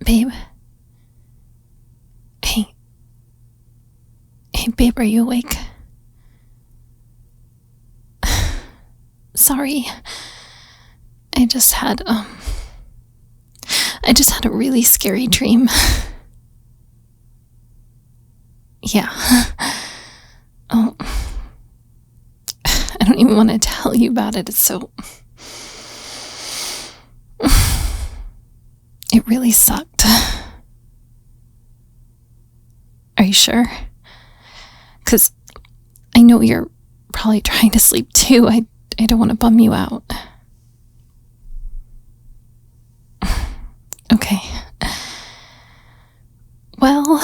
Babe? Hey. Hey, babe, are you awake? Sorry. I just had a really scary dream. Yeah. Oh. I don't even want to tell you about it. It's so... It really sucked. Are you sure? Because I know you're probably trying to sleep too. I don't want to bum you out. Okay. Well,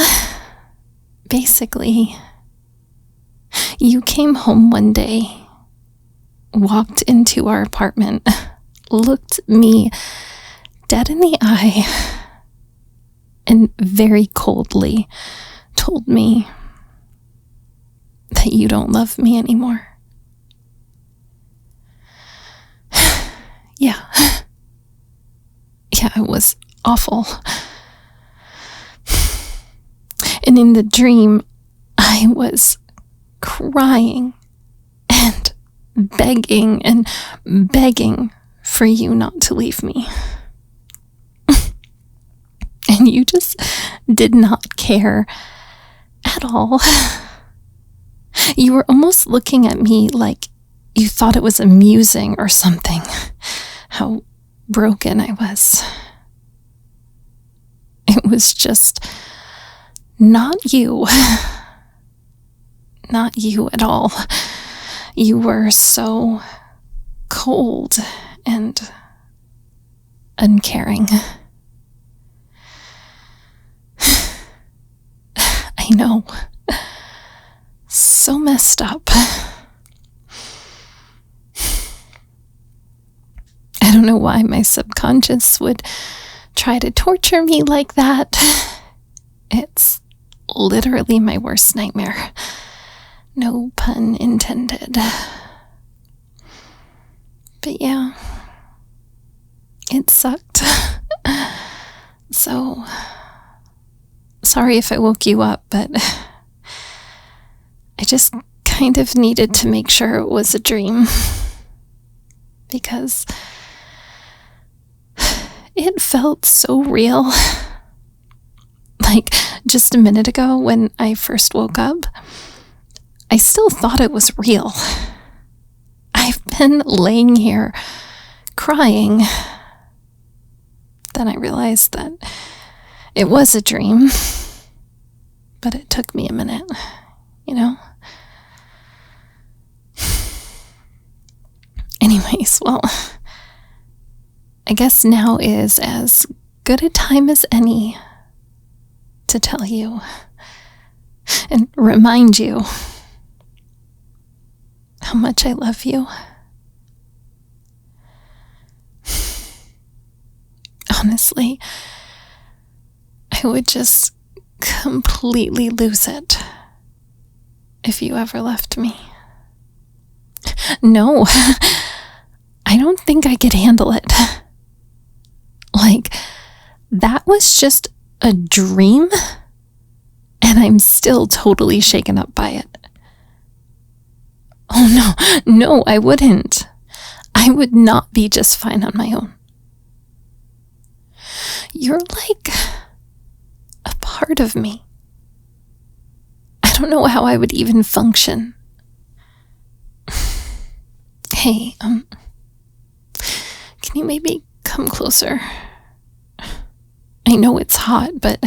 basically, you came home one day, walked into our apartment, looked me dead in the eye, and very coldly told me that you don't love me anymore. Yeah. Yeah, it was awful. And in the dream, I was crying and begging for you not to leave me. And you just did not care at all. You were almost looking at me like you thought it was amusing or something, how broken I was. It was just not you. Not you at all. You were so cold and uncaring. I know. So messed up. I don't know why my subconscious would try to torture me like that. It's literally my worst nightmare. No pun intended. But yeah, it sucked. So, sorry if I woke you up, but I just kind of needed to make sure it was a dream. Because it felt so real. Like, just a minute ago when I first woke up, I still thought it was real. I've been laying here crying. Then I realized that it was a dream. But it took me a minute, you know? Anyways, well, I guess now is as good a time as any to tell you and remind you how much I love you. Honestly, I would just completely lose it if you ever left me. No, I don't think I could handle it. Like, that was just a dream, and I'm still totally shaken up by it. Oh no, I wouldn't. I would not be just fine on my own. You're like a part of me. I don't know how I would even function. Hey, can you maybe come closer? I know it's hot, but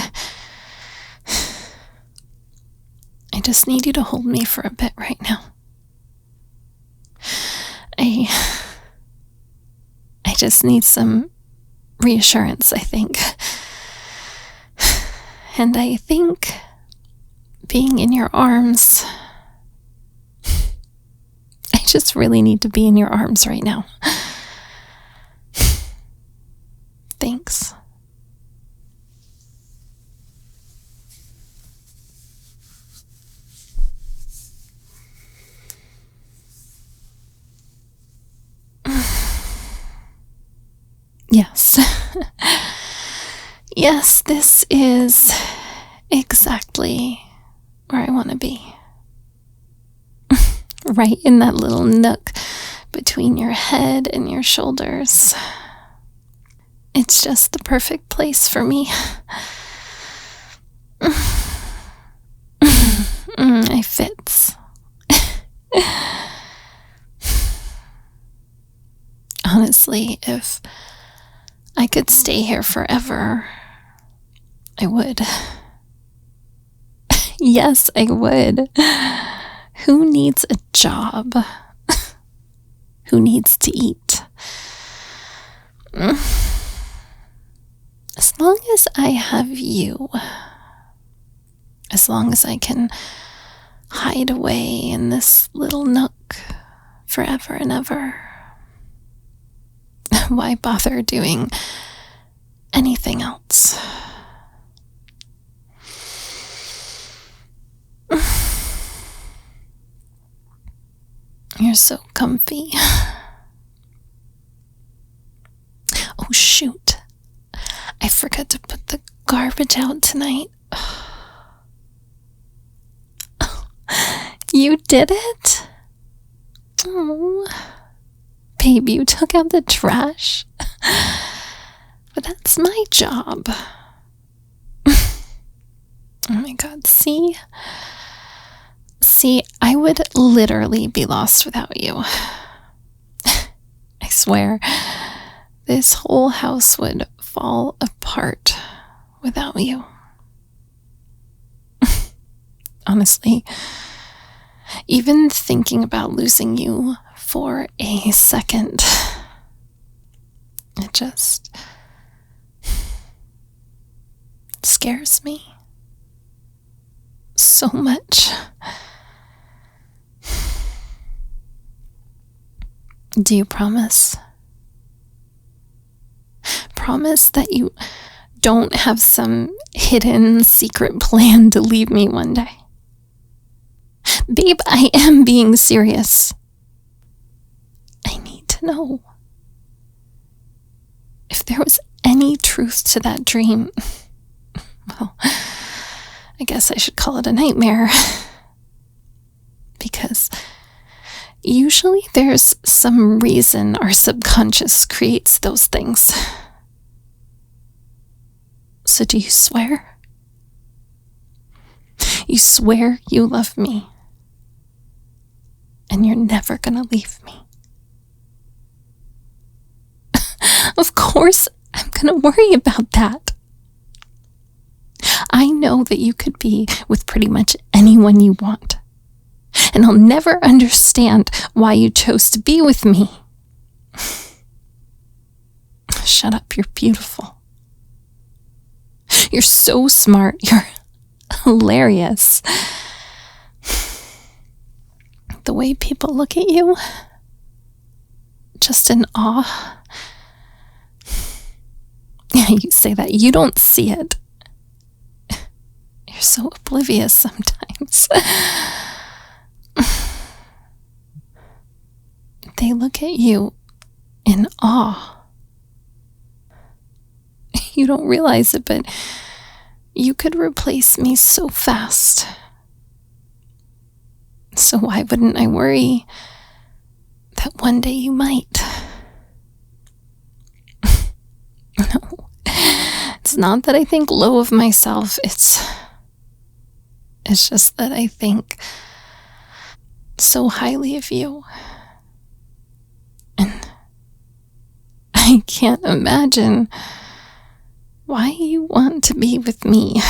I just need you to hold me for a bit right now. I just need some reassurance, I think. And I think being in your arms, I just really need to be in your arms right now. Thanks. Yes. Yes, this is exactly where I want to be. Right in that little nook between your head and your shoulders. It's just the perfect place for me. It fits. Honestly, if I could stay here forever, I would. Yes, I would. Who needs a job? Who needs to eat? As long as I have you, as long as I can hide away in this little nook forever and ever, why bother doing anything else? You're so comfy. Oh, shoot. I forgot to put the garbage out tonight. You did it? Oh, babe, you took out the trash. But that's my job. Oh my God, see, I would literally be lost without you. I swear, this whole house would fall apart without you. Honestly, even thinking about losing you for a second, it just scares me so much. Do you promise? Promise that you don't have some hidden secret plan to leave me one day. Babe, I am being serious. I need to know. If there was any truth to that dream, well, I guess I should call it a nightmare. Because usually there's some reason our subconscious creates those things. So do you swear? You swear you love me, and you're never gonna leave me. Of course, I'm gonna worry about that. I know that you could be with pretty much anyone you want, and I'll never understand why you chose to be with me. Shut up, you're beautiful. You're so smart. You're hilarious. The way people look at you, just in awe. Yeah, you say that. You don't see it. You're so oblivious sometimes. They look at you in awe. You don't realize it, but you could replace me so fast. So why wouldn't I worry that one day you might? No, it's not that I think low of myself. It's just that I think so highly of you. And I can't imagine why you want to be with me.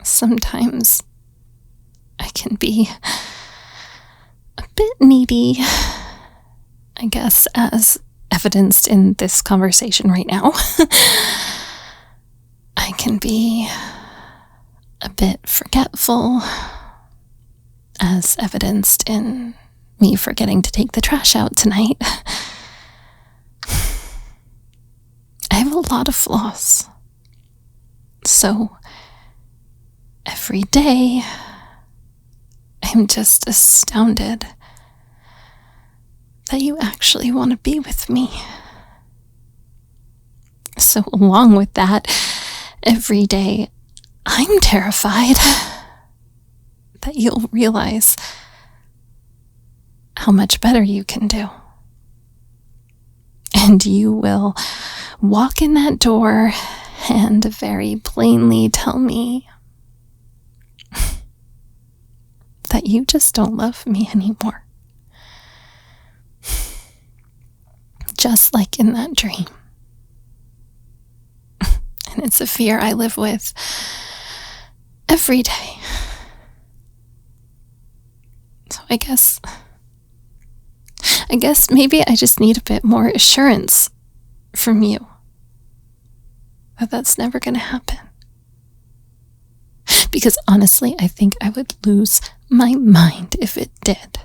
Sometimes I can be a bit needy, I guess, as evidenced in this conversation right now. I can be a bit forgetful, as evidenced in me forgetting to take the trash out tonight. I have a lot of flaws. So every day, I'm just astounded that you actually want to be with me. So along with that, every day I'm terrified that you'll realize how much better you can do. And you will walk in that door and very plainly tell me that you just don't love me anymore. Just like in that dream. And it's a fear I live with every day. So I guess maybe I just need a bit more assurance from you that that's never going to happen. Because honestly, I think I would lose my mind if it did.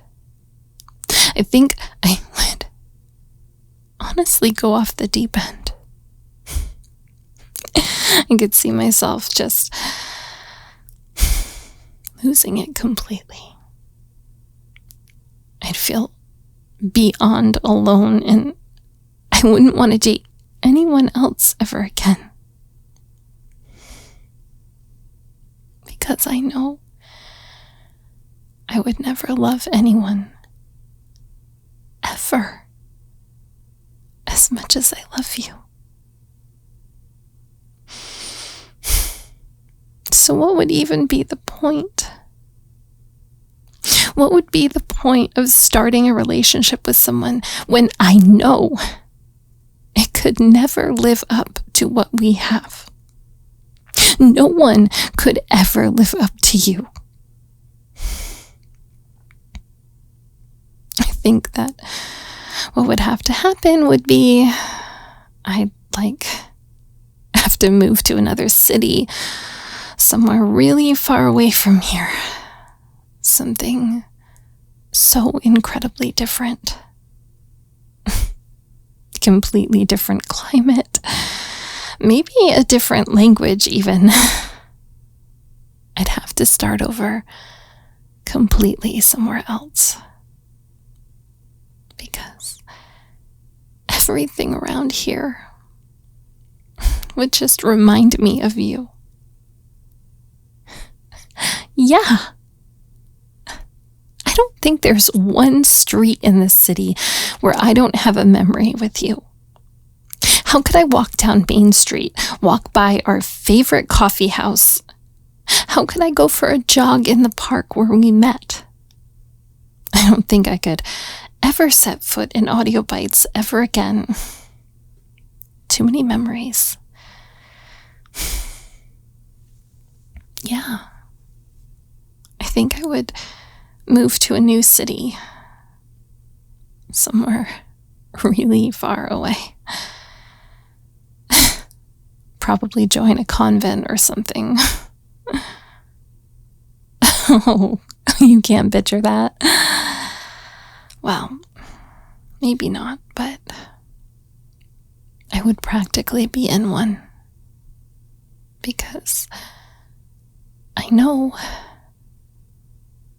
I think I would honestly go off the deep end. I could see myself just losing it completely. I'd feel beyond alone, and I wouldn't want to date anyone else ever again. Because I know I would never love anyone ever as much as I love you. So what would even be the point? What would be the point of starting a relationship with someone when I know it could never live up to what we have? No one could ever live up to you. I think that what would have to happen would be I'd have to move to another city, somewhere really far away from here. Something so incredibly different. Completely different climate. Maybe a different language even. I'd have to start over completely somewhere else. Because everything around here would just remind me of you. Yeah. I don't think there's one street in this city where I don't have a memory with you. How could I walk down Main Street, walk by our favorite coffee house? How could I go for a jog in the park where we met? I don't think I could ever set foot in Audio Bites ever again. Too many memories. Yeah. I think I would move to a new city. Somewhere really far away. Probably join a convent or something. Oh, you can't picture that? Well, maybe not, but I would practically be in one. Because I know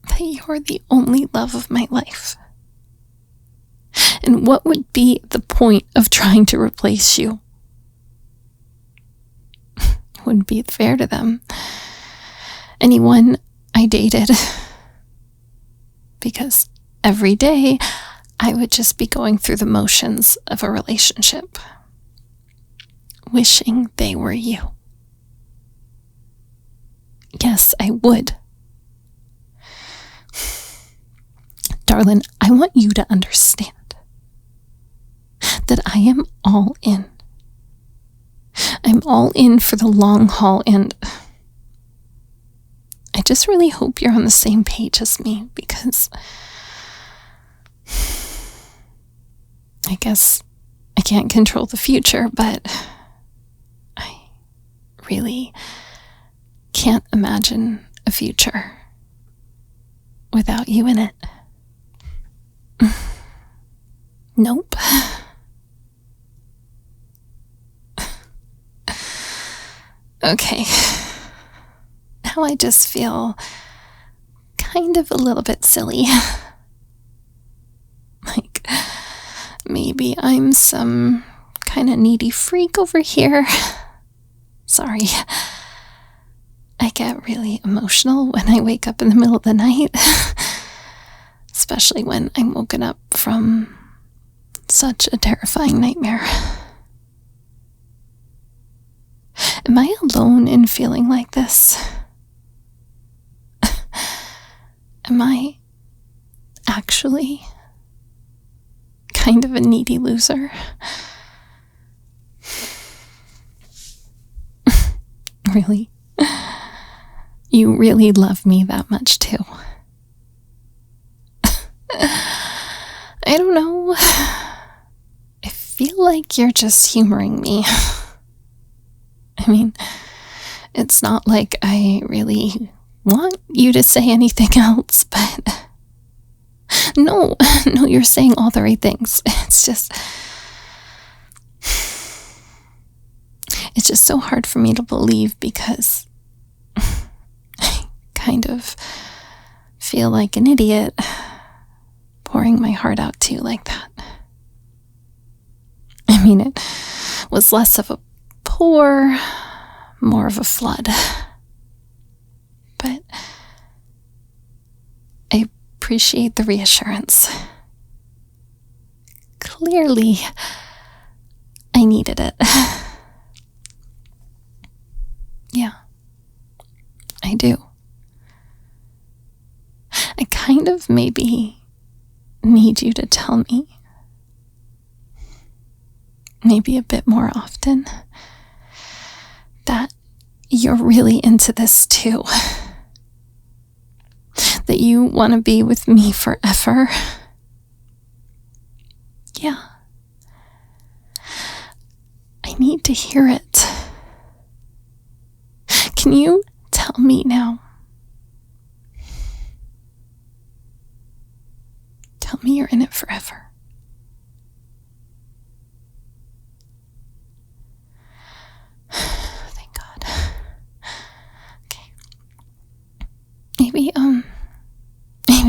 that you're the only love of my life. And what would be the point of trying to replace you? It wouldn't be fair to them. Anyone I dated. Because every day I would just be going through the motions of a relationship. Wishing they were you. Yes, I would. Darling, I want you to understand that I am all in. I'm all in for the long haul, and I just really hope you're on the same page as me, because I guess I can't control the future, but I really can't imagine a future without you in it. Nope. Okay. Now I just feel kind of a little bit silly. Like maybe I'm some kind of needy freak over here. Sorry. I get really emotional when I wake up in the middle of the night, especially when I'm woken up from such a terrifying nightmare. Am I alone in feeling like this? Am I actually kind of a needy loser? Really? You really love me that much too? I don't know. I feel like you're just humoring me. I mean, it's not like I really want you to say anything else, but no, you're saying all the right things. It's just so hard for me to believe because I kind of feel like an idiot pouring my heart out to you like that. I mean, it was less of a pour, more of a flood. But I appreciate the reassurance. Clearly, I needed it. Yeah, I do. I kind of maybe need you to tell me, maybe a bit more often, that you're really into this too. That you want to be with me forever. Yeah. I need to hear it. Can you tell me now? Tell me you're in it forever. Thank God. Okay. Maybe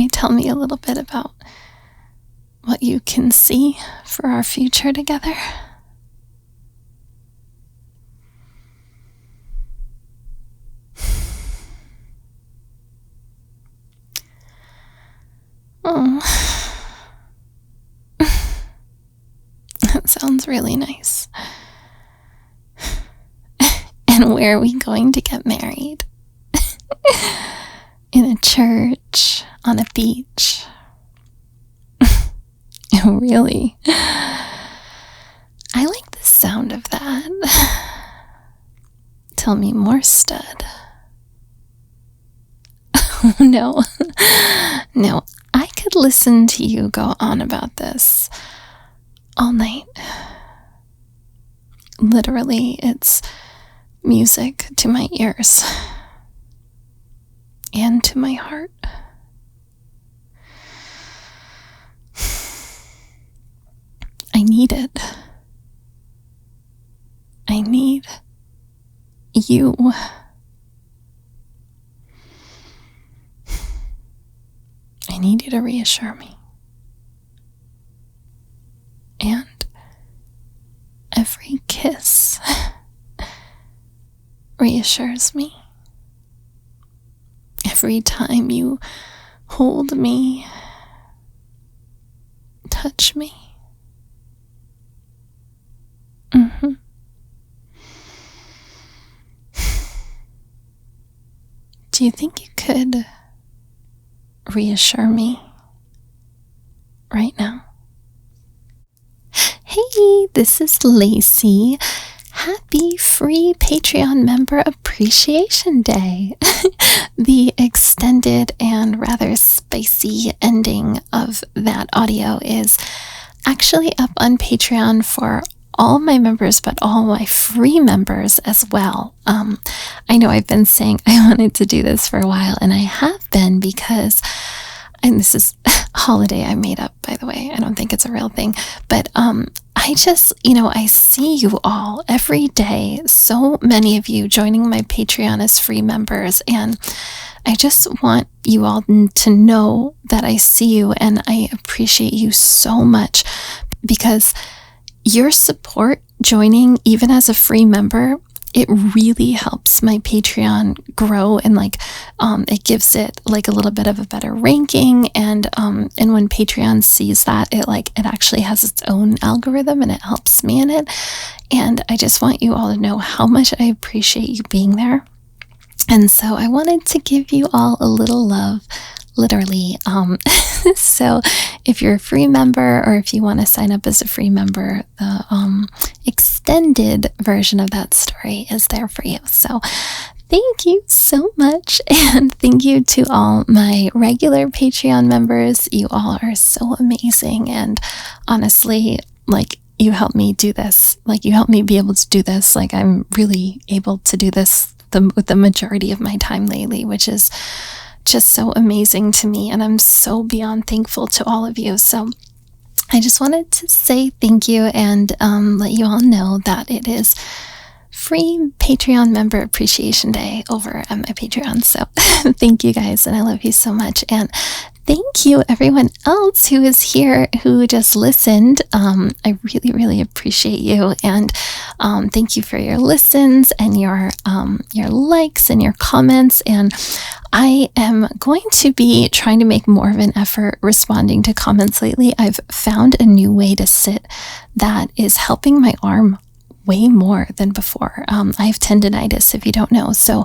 tell me a little bit about what you can see for our future together. Oh, that sounds really nice. And where are we going to get married? In a church, on a beach. Oh, really? I like the sound of that. Tell me more, stud. Oh, no. No, I could listen to you go on about this all night. Literally, it's music to my ears and to my heart. I need it. I need you. I need you to reassure me. And every kiss reassures me. Every time you hold me, touch me. Do you think you could reassure me right now? Hey, this is Lacey. Happy free Patreon member appreciation day. The extended and rather spicy ending of that audio is actually up on Patreon for all my members, but all my free members as well. I know I've been saying I wanted to do this for a while, and I have been because, and this is a holiday I made up, by the way. I don't think it's a real thing, but I just, I see you all every day. So many of you joining my Patreon as free members, and I just want you all to know that I see you and I appreciate you so much, because your support joining, even as a free member, it really helps my Patreon grow, and it gives it like a little bit of a better ranking. And when Patreon sees that, it actually has its own algorithm, and it helps me in it. And I just want you all to know how much I appreciate you being there. And so I wanted to give you all a little love, literally. So if you're a free member, or if you want to sign up as a free member, the extended version of that story is there for you. So thank you so much. And thank you to all my regular Patreon members. You all are so amazing. And honestly, you helped me do this. You helped me be able to do this. I'm really able to do this with the majority of my time lately, which is just so amazing to me. And I'm so beyond thankful to all of you. So I just wanted to say thank you, and let you all know that it is free Patreon member appreciation day over at my Patreon. So thank you guys, and I love you so much. And thank you everyone else who is here, who just listened. I really, really appreciate you. And thank you for your listens and your likes and your comments. And I am going to be trying to make more of an effort responding to comments lately. I've found a new way to sit that is helping my arm way more than before. I have tendinitis, if you don't know. So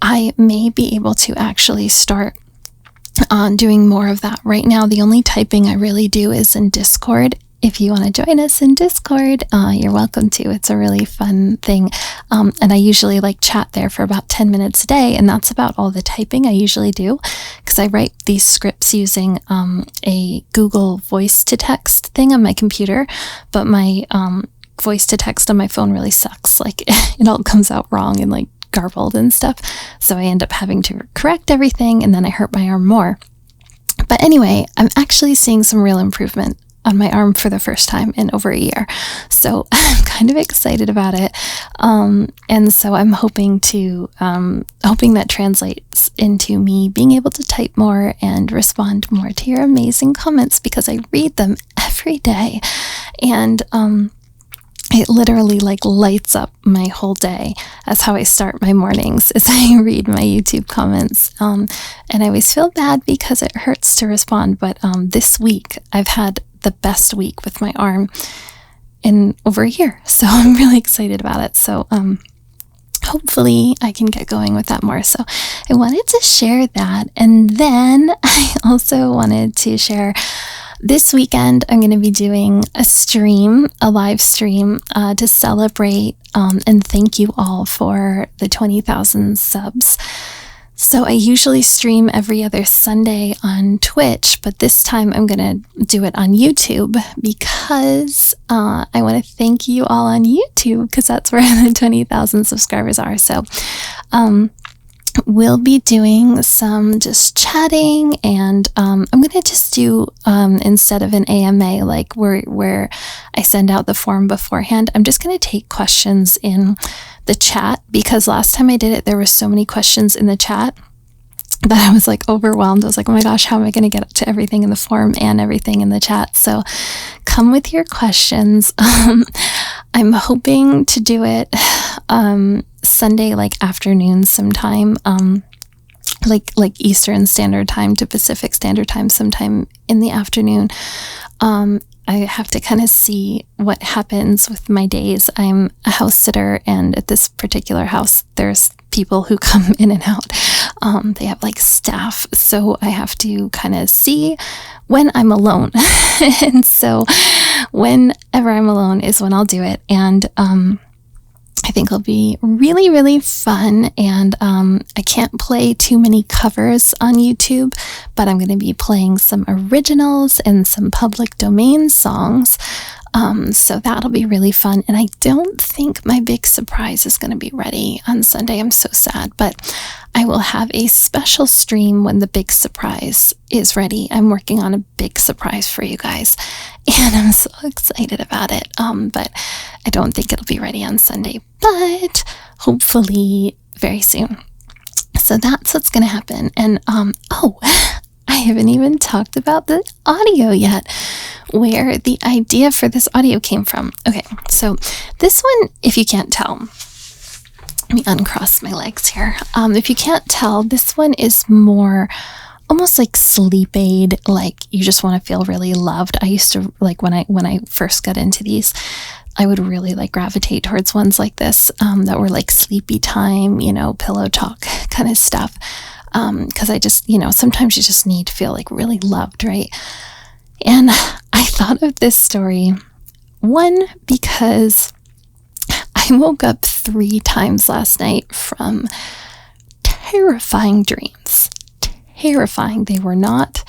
I may be able to actually start on doing more of that. Right now, the only typing I really do is in Discord. If you want to join us in Discord, you're welcome to. It's a really fun thing. And I usually chat there for about 10 minutes a day. And that's about all the typing I usually do, because I write these scripts using a Google voice to text thing on my computer. But my voice to text on my phone really sucks. It all comes out wrong and garbled and stuff. So I end up having to correct everything, and then I hurt my arm more. But anyway, I'm actually seeing some real improvement on my arm for the first time in over a year. So I'm kind of excited about it. And so I'm hoping that translates into me being able to type more and respond more to your amazing comments, because I read them every day. And it literally lights up my whole day. That's how I start my mornings, is I read my YouTube comments. And I always feel bad because it hurts to respond. But this week I've had the best week with my arm in over a year. So I'm really excited about it. So hopefully I can get going with that more. So I wanted to share that. And then I also wanted to share, this weekend, I'm going to be doing a live stream to celebrate and thank you all for the 20,000 subs. So I usually stream every other Sunday on Twitch, but this time I'm going to do it on YouTube, because I want to thank you all on YouTube, because that's where the 20,000 subscribers are. So we'll be doing some just chatting, and I'm going to just do, instead of an AMA, where I send out the form beforehand, I'm just going to take questions in the chat, because last time I did it, there were so many questions in the chat that I was overwhelmed. I was oh my gosh, how am I going to get to everything in the form and everything in the chat? So come with your questions. I'm hoping to do it Sunday afternoon sometime, like Eastern Standard Time to Pacific Standard Time, sometime in the afternoon. I have to kind of see what happens with my days. I'm a house sitter, and at this particular house, there's people who come in and out. They have staff, so I have to kind of see when I'm alone. And so whenever I'm alone is when I'll do it. And I think it'll be really, really fun. And I can't play too many covers on YouTube, but I'm going to be playing some originals and some public domain songs. So that'll be really fun. And I don't think my big surprise is going to be ready on Sunday. I'm so sad, but I will have a special stream when the big surprise is ready. I'm working on a big surprise for you guys, and I'm so excited about it. But I don't think it'll be ready on Sunday, but hopefully very soon. So that's what's going to happen. And, I haven't even talked about the audio yet, where the idea for this audio came from. Okay, so this one, if you can't tell, let me uncross my legs here. If you can't tell, this one is more almost like sleep aid, like you just want to feel really loved. I used to, like, when I first got into these, I would really like gravitate towards ones like this, that were like sleepy time, pillow talk kind of stuff. Because I just, sometimes you just need to feel like really loved, right? And I thought of this story, one, because I woke up 3 times last night from terrifying dreams. Terrifying. They were not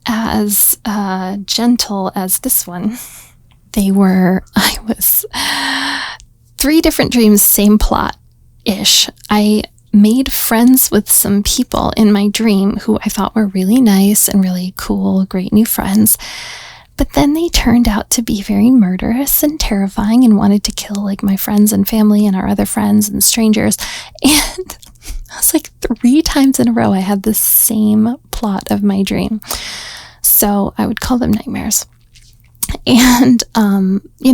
as gentle as this one. I was 3 different dreams, same plot-ish. I made friends with some people in my dream who I thought were really nice and really cool, great new friends. But then they turned out to be very murderous and terrifying and wanted to kill like my friends and family and our other friends and strangers. And I was like 3 times in a row I had the same plot of my dream. So I would call them nightmares. And,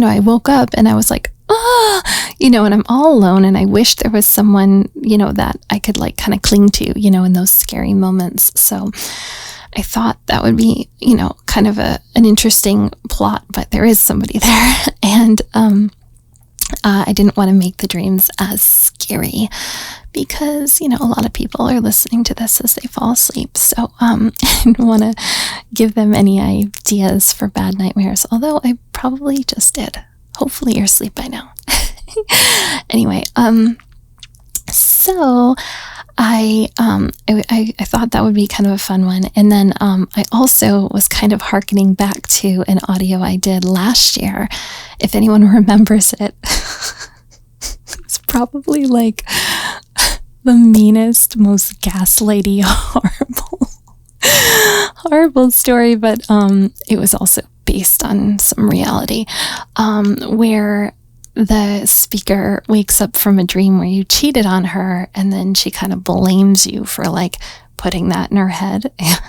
I woke up and I was like, and I'm all alone and I wish there was someone, that I could like kind of cling to, in those scary moments. So I thought that would be, kind of an interesting plot, but there is somebody there. And, I didn't want to make the dreams as scary because, a lot of people are listening to this as they fall asleep. So I didn't want to give them any ideas for bad nightmares, although I probably just did. Hopefully you're asleep by now. Anyway, so I thought that would be kind of a fun one. And then I also was kind of hearkening back to an audio I did last year. If anyone remembers it, it's probably like the meanest, most gaslighty, horrible story, but it was also based on some reality, where the speaker wakes up from a dream where you cheated on her, and then she kind of blames you for like putting that in her head. And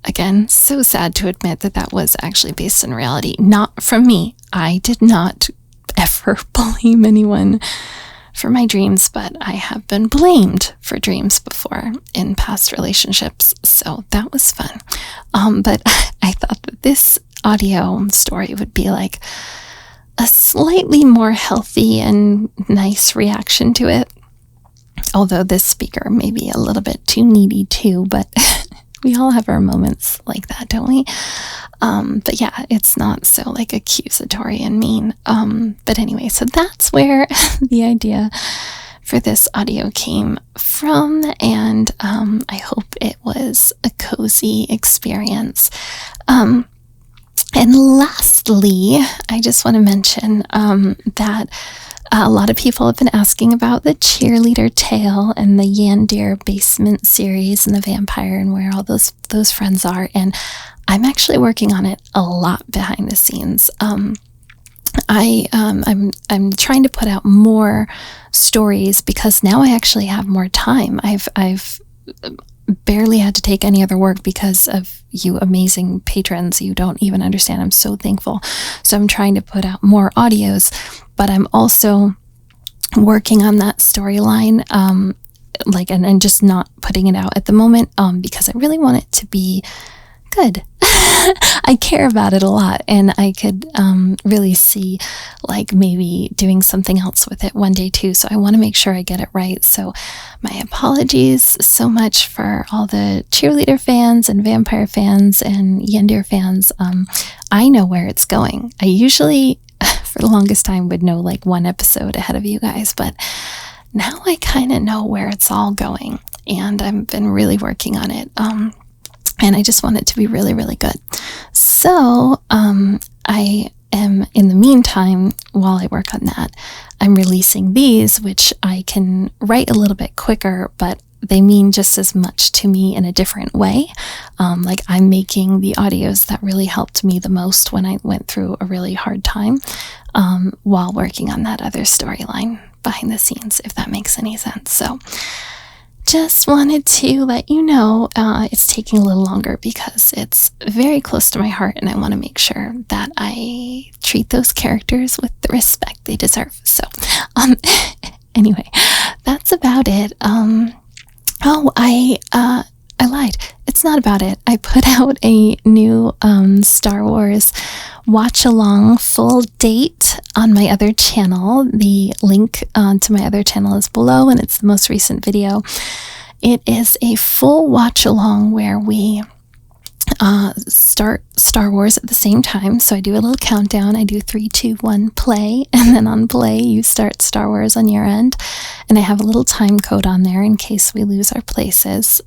again, so sad to admit that was actually based on reality, not from me. I did not ever blame anyone for my dreams, but I have been blamed for dreams before in past relationships, so that was fun. But I thought that this audio story would be like a slightly more healthy and nice reaction to it. Although this speaker may be a little bit too needy too, but we all have our moments like that, don't we? But yeah, it's not so like accusatory and mean. But anyway, so that's where the idea for this audio came from. And I hope it was a cozy experience. And lastly, I just want to mention that a lot of people have been asking about the cheerleader tale and the Yandir basement series and the vampire and where all those friends are. And I'm actually working on it a lot behind the scenes. I'm trying to put out more stories because now I actually have more time. I've barely had to take any other work because of you amazing patrons. You don't even understand. I'm so thankful. So I'm trying to put out more audios, but I'm also working on that storyline, and just not putting it out at the moment, because I really want it to be good. I care about it a lot, and I could really see like maybe doing something else with it one day too. So I want to make sure I get it right. So my apologies so much for all the cheerleader fans and vampire fans and Yandir fans. I know where it's going. I usually, for the longest time, would know like one episode ahead of you guys, but now I kind of know where it's all going, and I've been really working on it. And I just want it to be really, really good. So I am, in the meantime, while I work on that, I'm releasing these, which I can write a little bit quicker, but they mean just as much to me in a different way. Like I'm making the audios that really helped me the most when I went through a really hard time, while working on that other storyline behind the scenes, if that makes any sense. So just wanted to let you know it's taking a little longer because it's very close to my heart, and I want to make sure that I treat those characters with the respect they deserve. So, anyway, that's about it. I lied. It's not about it. I put out a new Star Wars watch-along full date on my other channel. The link to my other channel is below, and it's the most recent video. It is a full watch-along where we start Star Wars at the same time. So I do a little countdown. I do 3, 2, 1, play, and then on play you start Star Wars on your end, and I have a little time code on there in case we lose our places,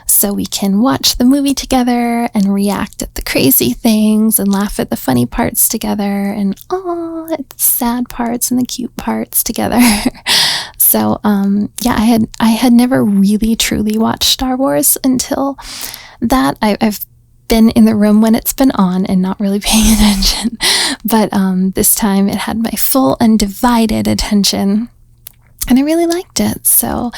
so we can watch the movie together and react at the crazy things and laugh at the funny parts together and at the sad parts and the cute parts together. So yeah, I had never really truly watched Star Wars until that. I've been in the room when it's been on and not really paying attention, but this time it had my full undivided attention, and I really liked it. So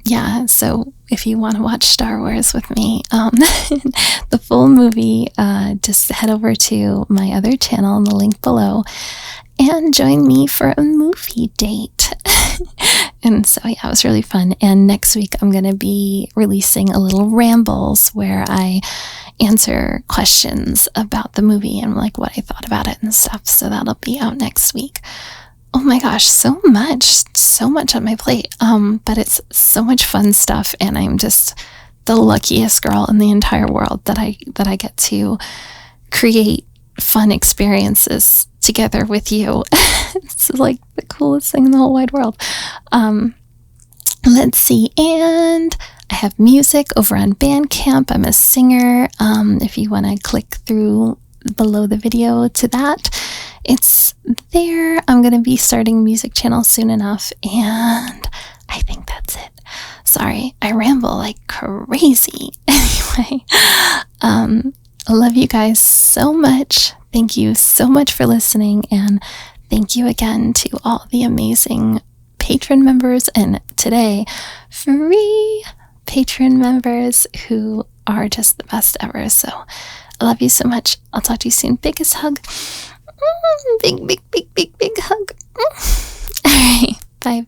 yeah, so if you want to watch Star Wars with me, the full movie, just head over to my other channel in the link below and join me for a movie date. And so yeah, it was really fun. And next week I'm going to be releasing a little rambles where I answer questions about the movie and like what I thought about it and stuff. So that'll be out next week. Oh my gosh, so much on my plate. But it's so much fun stuff, and I'm just the luckiest girl in the entire world that I get to create fun experiences together with you. It's like the coolest thing in the whole wide world. Let's see, and I have music over on Bandcamp. I'm a singer. If you want to click through below the video to that, it's there. I'm going to be starting a music channel soon enough, and I think that's it. Sorry, I ramble like crazy. Anyway, I love you guys so much. Thank you so much for listening, and thank you again to all the amazing patron members, and today, free patron members who are just the best ever. So I love you so much. I'll talk to you soon. Biggest hug. Big hug. All right. Bye.